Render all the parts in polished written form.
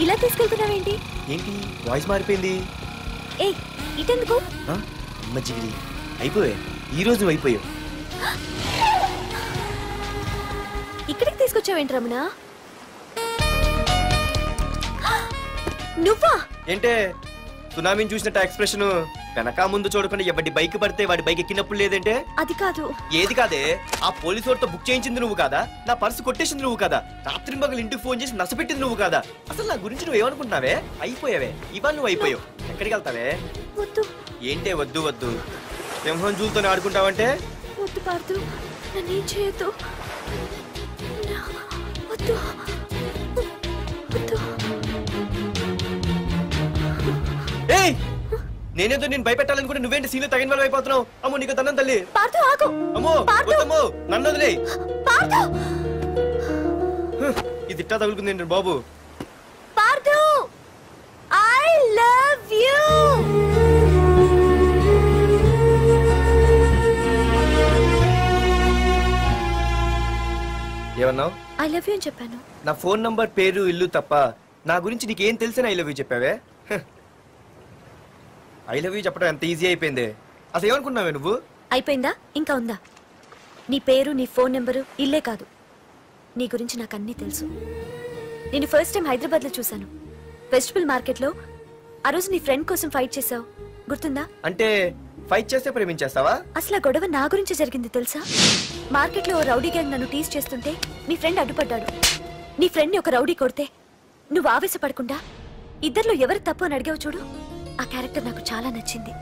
ఇలా తీసుకెళ్తున్నావేంటి? ఏంటి వాయిస్ మారిపోయింది? ఏ ఇటెందుకు? మజ్జిగిరి అయిపోయా, ఈ రోజు నువ్వు అయిపోయావు. ఇక్కడికి తీసుకొచ్చావేంటి రమణ? నువ్వా? ఏంటే సునామీని చూసినట్టు ఎక్స్ప్రెషన్? వెనక ముందు చూడకుండా ఎవడి బైక్ పడితే వాడి బైక్ ఎక్కినప్పుడు లేదంటే? అది కాదు. ఏది కాదే? ఆ పోలీసు వాడితో బుక్ చేయించింది నువ్వు కాదా? నా పర్సు కొట్టేసింది నువ్వు కాదా? రాత్రి మగలు ఇంటికి ఫోన్ చేసి నసపెట్టింది నువ్వు కాదా? అసలు నా గురించి నువ్వు ఏమనుకుంటున్నావే? అయిపోయావే, ఇవాళ నువ్వు అయిపోయావు. ఎక్కడికి వెళ్తావే? వద్దు. ఏంటే వద్దు వద్దు? సింహం జూలతో ఆడుకుంటావంటే? వద్దు పార్దు, నన్నేం చేయొద్దు. వద్దు వద్దు. ఏయ్, నేనేదో నేను భయపెట్టాలనుకుంటే నువ్వేంటి సీన్లో తగిన వాళ్ళు అయిపోతున్నావు? అమ్మో నీకు తన్నం తల్లి. పార్దు ఆగు. అమ్మో వద్దమ్మో, నన్ను వదిలే. పార్దు, ఇది ఇట్టా తగులుకుంది బాబు. Pardhu, I love you. ఏమన్నావు? ఐ లవ్ యూ అని చెప్పాను. నా ఫోన్ నంబర్, పేరు, ఇల్లు తప్ప నా గురించి నీకేం తెలిసిన ఐ లవ్ యూ చెప్పావే? ఐ లవ్ యూ చెప్పడం ఎంత ఈజీ అయిపోయింది. అసలు ఏమనుకున్నావే నువ్వు? అయిపోయిందా? ఇంకా ఉందా? నీ పేరు, నీ ఫోన్ నెంబరు, ఇల్లే కాదు, నీ గురించి నాకు అన్నీ తెలుసు. నేను ఫస్ట్ టైం హైదరాబాద్ లో చూశాను, వెజిటబుల్ మార్కెట్ లో. ఆ రోజు నీ ఫ్రెండ్ కోసం ఫైట్ చేసావు, గుర్తుందా? అంటే ఫైట్ చేస్తే ప్రేమించేస్తావా? అసలు ఆ గొడవ నా గురించి జరిగింది తెలుసా? మార్కెట్ లో ఓ రౌడీ గ్యాంగ్ నన్ను టీజ్ చేస్తుంటే నీ ఫ్రెండ్ అడ్డుపడ్డాడు. నీ ఫ్రెండ్ ని ఒక రౌడీ కొడితే నువ్వు ఆవేశపడకుండా ఇద్దరిలో ఎవరు తప్పు అని అడిగావు చూడు, ఆ క్యారెక్టర్ నాకు చాలా నచ్చింది.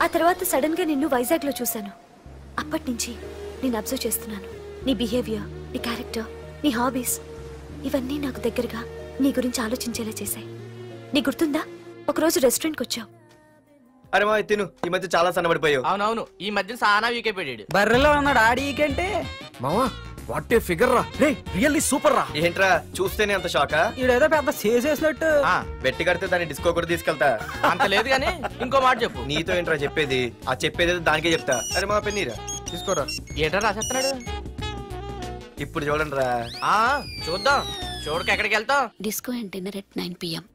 ఆ తర్వాత సడన్ గా నిన్ను వైజాగ్ లో చూశాను. అప్పటి నుంచి నేను అబ్జర్వ్ చేస్తున్నాను. నీ బిహేవియర్, నీ క్యారెక్టర్, నీ హాబీస్, ఇవన్నీ నాకు దగ్గరగా నీ గురించి ఆలోచించేలా చేశాయి. నీ గుర్తుందా, ఒకరోజు రెస్టారెంట్కి వచ్చావు. అరే మా తిను, ఈ మధ్య చాలా సన్నబడిపోయావు. అవునవును, ఈ మధ్య సానా వీకే పెట్టాడు. బర్రెలో ఉన్నాడు ఆడికంటే. మావా వాట్ ఏ ఫిగర్ రా, రే రియల్లీ సూపర్ రా. ఏంట్రా చూస్తేనే అంత షాకా? ఈడేదో పెద్ద చేసేసినట్టు. బెట్టి కడితే దాన్ని డిస్కో కూడా తీసుకెళ్తా. అంత లేదు కానీ ఇంకో మాట చెప్పు. నీతో ఏంట్రా చెప్పేది? ఆ చెప్పేది దానికే చెప్తా. అరే మా పెన్నీరా తీసుకోరా. ఏటా రాసేస్తున్నాడు? ఇప్పుడు చూడండి రా. చూద్దాం, చూడక ఎక్కడికి వెళ్తాం? Disco and dinner at 9 PM.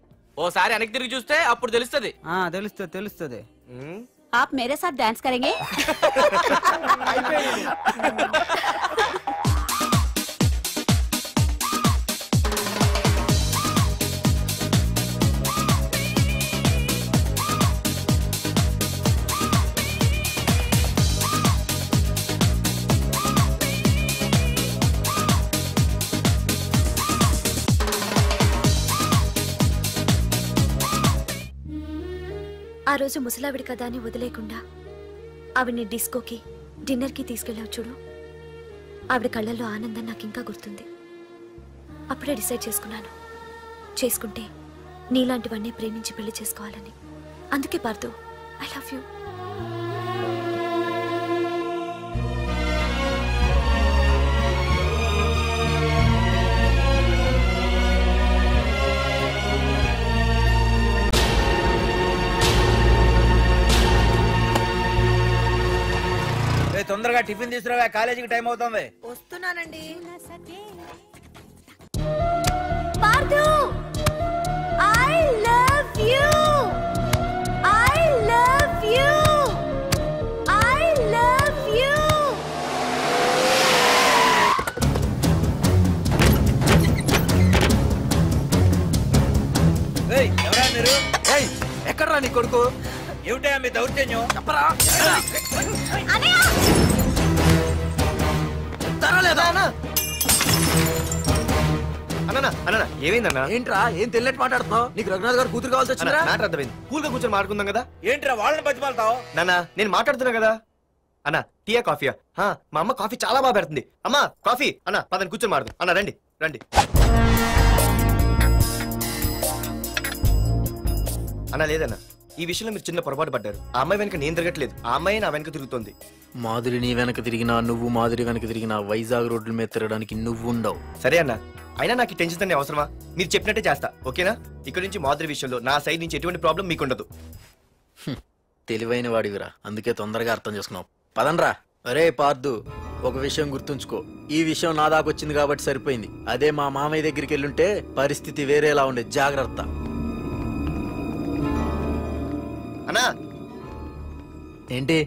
ఓసారి వెనక్కి తిరిగి చూస్తే అప్పుడు తెలుస్తుంది. తెలుస్తుంది తెలుస్తుంది. आप मेरे साथ डांस करेंगे? ఆ రోజు ముసలావిడి కదా అని వదిలేకుండా ఆవిడ్ని డిస్కోకి, డిన్నర్కి తీసుకెళ్ళావు చూడు, ఆవిడ కళ్ళల్లో ఆనందం నాకు ఇంకా గుర్తుంది. అప్పుడే డిసైడ్ చేసుకున్నాను, చేసుకుంటే నీలాంటివన్నీ ప్రేమించి పెళ్లి చేసుకోవాలని. అందుకే పార్దు, ఐ లవ్ యూ. తొందరగా టిఫిన్ తీసుకురావా, కాలేజీకి టైం అవుతుంది. వస్తున్నానండి. Pardhu, I love you. I love you. I love you. ఎవరా మీరు? ఎక్కడ్రా నీ కొడుకు? ఏమిటా మీ దౌర్జన్యం? చెప్పరా. అన్నా ఏమైందన్నా? ఏంట్రా ఏం తెలియట్ మాట్లాడుతున్నావు? నీకు రఘునాథ్ గారు కూతురు కావాల్సి వచ్చిందా? మ్యాటర్ అర్థమైంది. కూల్ గా కూర్చొని మాట్లాడుకుందాం కదా. ఏంట్రా వాళ్ళని బతిమాలతావు? నాన్న నేను మాట్లాడుతున్నా కదా. అన్నా టీయా కాఫీయా? మా అమ్మ కాఫీ చాలా బాగా పెడుతుంది. అమ్మా కాఫీ. అన్నా పదని కూర్చొని మాట్లాడు. అన్నా రండి రండి. అన్నా లేదన్నా, ఈ విషయంలో మీరు చిన్న పొరపాటు పడ్డారు. ఆ అమ్మాయి వెనక నేను తిరగట్లేదు, ఆ అమ్మాయి నా వెనక తిరుగుతోంది. మాధురి నీ వెనక తిరిగినా, నువ్వు మాధురి వెనక తిరిగినా వైజాగ్ రోడ్ల మీద తిరగడానికి నువ్వు ఉండవు. సరే అన్నా, అయినా నాకు ఈ టెన్షన్ అనే అవసరమా? మీరు చెప్పినట్టే చేస్తా, ఓకేనా? ఇక్కడ నుంచి మాధురి విషయంలో నా సైడ్ నుంచి ఎటువంటి ప్రాబ్లం మీకు ఉండదు. తెలివైన వాడివిరా, అందుకే తొందరగా అర్థం చేసుకున్నావు. పదండ్రా. అరే పార్దు, ఒక విషయం గుర్తుంచుకో, ఈ విషయం నా దాకా వచ్చింది కాబట్టి సరిపోయింది. అదే మా మామయ్య దగ్గరికి వెళ్ళుంటే పరిస్థితి వేరేలా ఉండేది. జాగ్రత్త. అన్నా ఏంటి?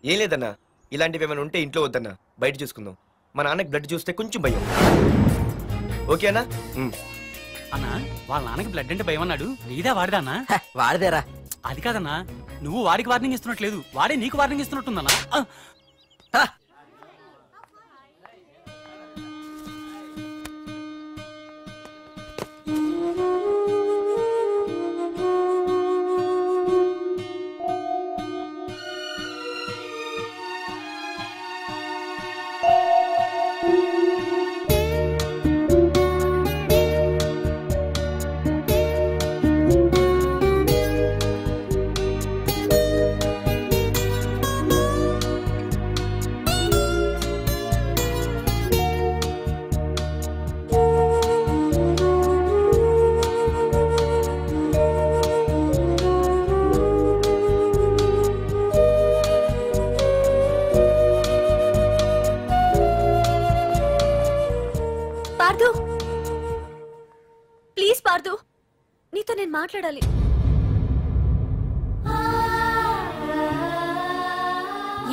ఏం లేదన్నా, ఇలాంటివి ఏమైనా ఉంటే ఇంట్లో వద్దన్నా, బయట చూసుకుందాం. మా నాన్నకి బ్లడ్ చూస్తే కొంచెం భయం. ఓకే అన్నా? అన్నా వాళ్ళ నాన్నకి బ్లడ్ అంటే భయం అన్నాడు. నీదా వాడిదా అన్నా? వాడదేరా. అది కాదన్నా, నువ్వు వాడికి వార్నింగ్ ఇస్తున్నట్లేదు, వాడే నీకు వార్నింగ్ ఇస్తున్నట్టుందన్నా. ప్లీజ్ పార్దు, నీతో నేను మాట్లాడాలి.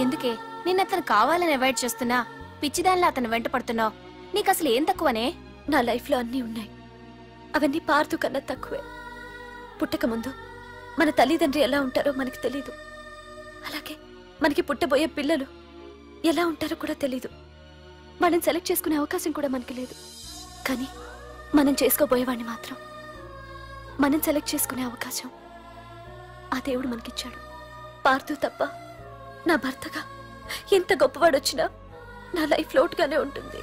ఎందుకే నిన్న అతను కావాలని అవాయిడ్ చేస్తున్నా, పిచ్చిదానిలో అతను వెంట పడుతున్నావు? నీకు అసలు ఏం తక్కువనే? నా లైఫ్ లో అన్నీ ఉన్నాయి, అవన్నీ పార్దు కన్నా తక్కువే. పుట్టక ముందు మన తల్లిదండ్రి ఎలా ఉంటారో మనకి తెలీదు, అలాగే మనకి పుట్టబోయే పిల్లలు ఎలా ఉంటారో కూడా తెలీదు. మనం సెలెక్ట్ చేసుకునే అవకాశం కూడా మనకి లేదు. కానీ మనం చేసుకోబోయేవాడిని మాత్రం మనం సెలెక్ట్ చేసుకునే అవకాశం ఆ దేవుడు మనకిచ్చాడు. పార్దు తప్ప నా భర్తగా ఎంత గొప్పవాడొచ్చినా నా లైఫ్ లోటుగానే ఉంటుంది.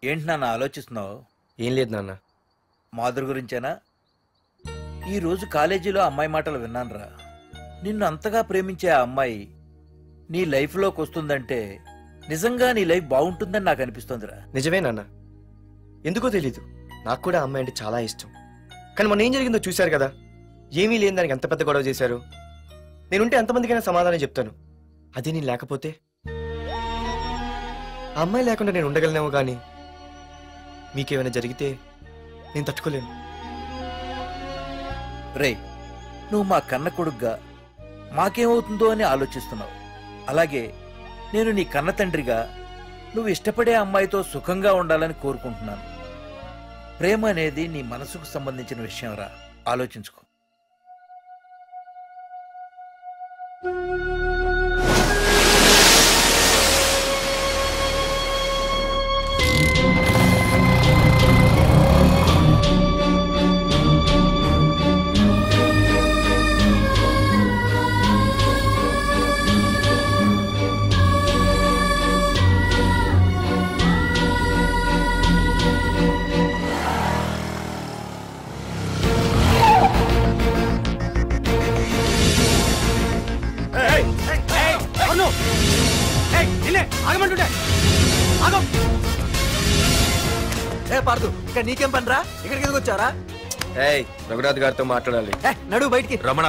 ఏంటి నాన్న ఆలోచిస్తున్నావు? ఏం లేదు నాన్న. మాధురి గురించేనా? ఈరోజు కాలేజీలో అమ్మాయి మాటలు విన్నానురా. నిన్ను అంతగా ప్రేమించే ఆ అమ్మాయి నీ లైఫ్లోకి వస్తుందంటే నిజంగా నీ లైఫ్ బాగుంటుందని నాకు అనిపిస్తోందిరా. నిజమే నాన్న, ఎందుకో తెలీదు, నాకు కూడా అమ్మాయి అంటే చాలా ఇష్టం. కానీ మొన్న ఏం జరిగిందో చూశారు కదా, ఏమీ లేని దానికి ఎంత పెద్ద గొడవ చేశారు. నేనుంటే ఎంతమందికైనా సమాధానం చెప్తాను, అదే నేను లేకపోతే? ఆ అమ్మాయి లేకుండా నేను ఉండగలనేమో, కానీ మీకేమైనా జరిగితే నేను తట్టుకోలేను. రే, నువ్వు మా కన్న కొడుగ్గా మాకేమవుతుందో అని ఆలోచిస్తున్నావు. అలాగే నేను నీ కన్న తండ్రిగా నువ్వు ఇష్టపడే అమ్మాయితో సుఖంగా ఉండాలని కోరుకుంటున్నాను. ప్రేమ అనేది నీ మనసుకు సంబంధించిన విషయం రా, ఆలోచించుకో. పార్దు, ఇక్కడ నీకేం పనిరా? ఇక్కడికి ఎందుకు వచ్చారా? ఏయ్, రఘునాథ్ గారితో మాట్లాడాలి. నడు బయటికి. రమణ,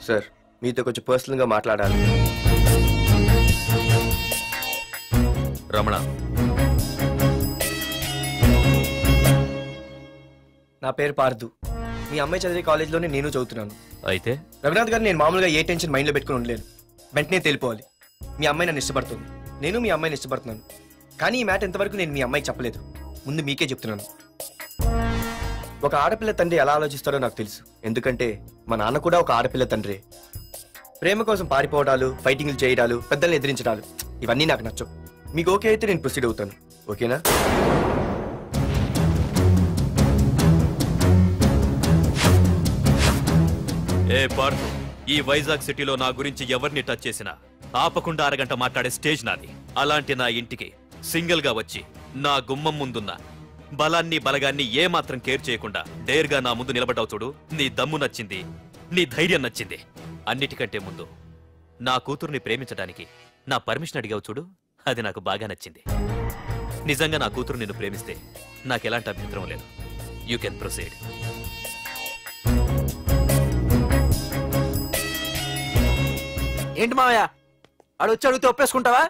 సార్, మీతో కొంచెం పర్సనల్ గా మాట్లాడాలి. రమణ, నా పేరు పార్దు. మీ అమ్మాయి చదివే కాలేజీలోనే నేను చదువుతున్నాను. అయితే రఘునాథ్ గారు, నేను మామూలుగా ఏ టెన్షన్ మైండ్లో పెట్టుకుని ఉండలేను. వెంటనే తెలిపోవాలి. మీ అమ్మాయి నన్ను ఇష్టపడుతుంది, నేను మీ అమ్మాయిని ఇష్టపడుతున్నాను. కానీ ఈ మ్యాటర్ ఇంతవరకు నేను మీ అమ్మాయికి చెప్పలేదు. ముందు మీకే చెప్తున్నాను. ఒక ఆడపిల్ల తండ్రి ఎలా ఆలోచిస్తారో నాకు తెలుసు, ఎందుకంటే మా నాన్న కూడా ఒక ఆడపిల్ల తండ్రి. ప్రేమ కోసం పారిపోవడాలు, ఫైటింగ్లు చేయడాలు, పెద్దల్ని ఎదిరించడాలు, ఇవన్నీ నాకు నచ్చవు. మీకు ఓకే అయితే నేను ప్రొసీడ్ అవుతాను. ఓకేనా? ఏ పార్దు, ఈ వైజాగ్ సిటీలో నా గురించి ఎవరిని టచ్ చేసినా ఆపకుండా అరగంట మాట్లాడే స్టేజ్ నాది. అలాంటి నా ఇంటికి సింగిల్ గా వచ్చి నా గుమ్మం ముందున్న బలాన్ని బలగాన్ని ఏమాత్రం కేర్ చేయకుండా డేర్గా నా ముందు నిలబడ్డావు చూడు. నీ దమ్ము నచ్చింది, నీ ధైర్యం నచ్చింది. అన్నిటికంటే ముందు నా కూతుర్ని ప్రేమించడానికి నా పర్మిషన్ అడిగావు చూడు, అది నాకు బాగా నచ్చింది. నిజంగా నా కూతురు నిన్ను ప్రేమిస్తే నాకెలాంటి అభ్యంతరం లేదు. You can proceed. ఏంటి మావయ్య, ఆడు వచ్చి అడిగితే ఒప్పేసుకుంటావా?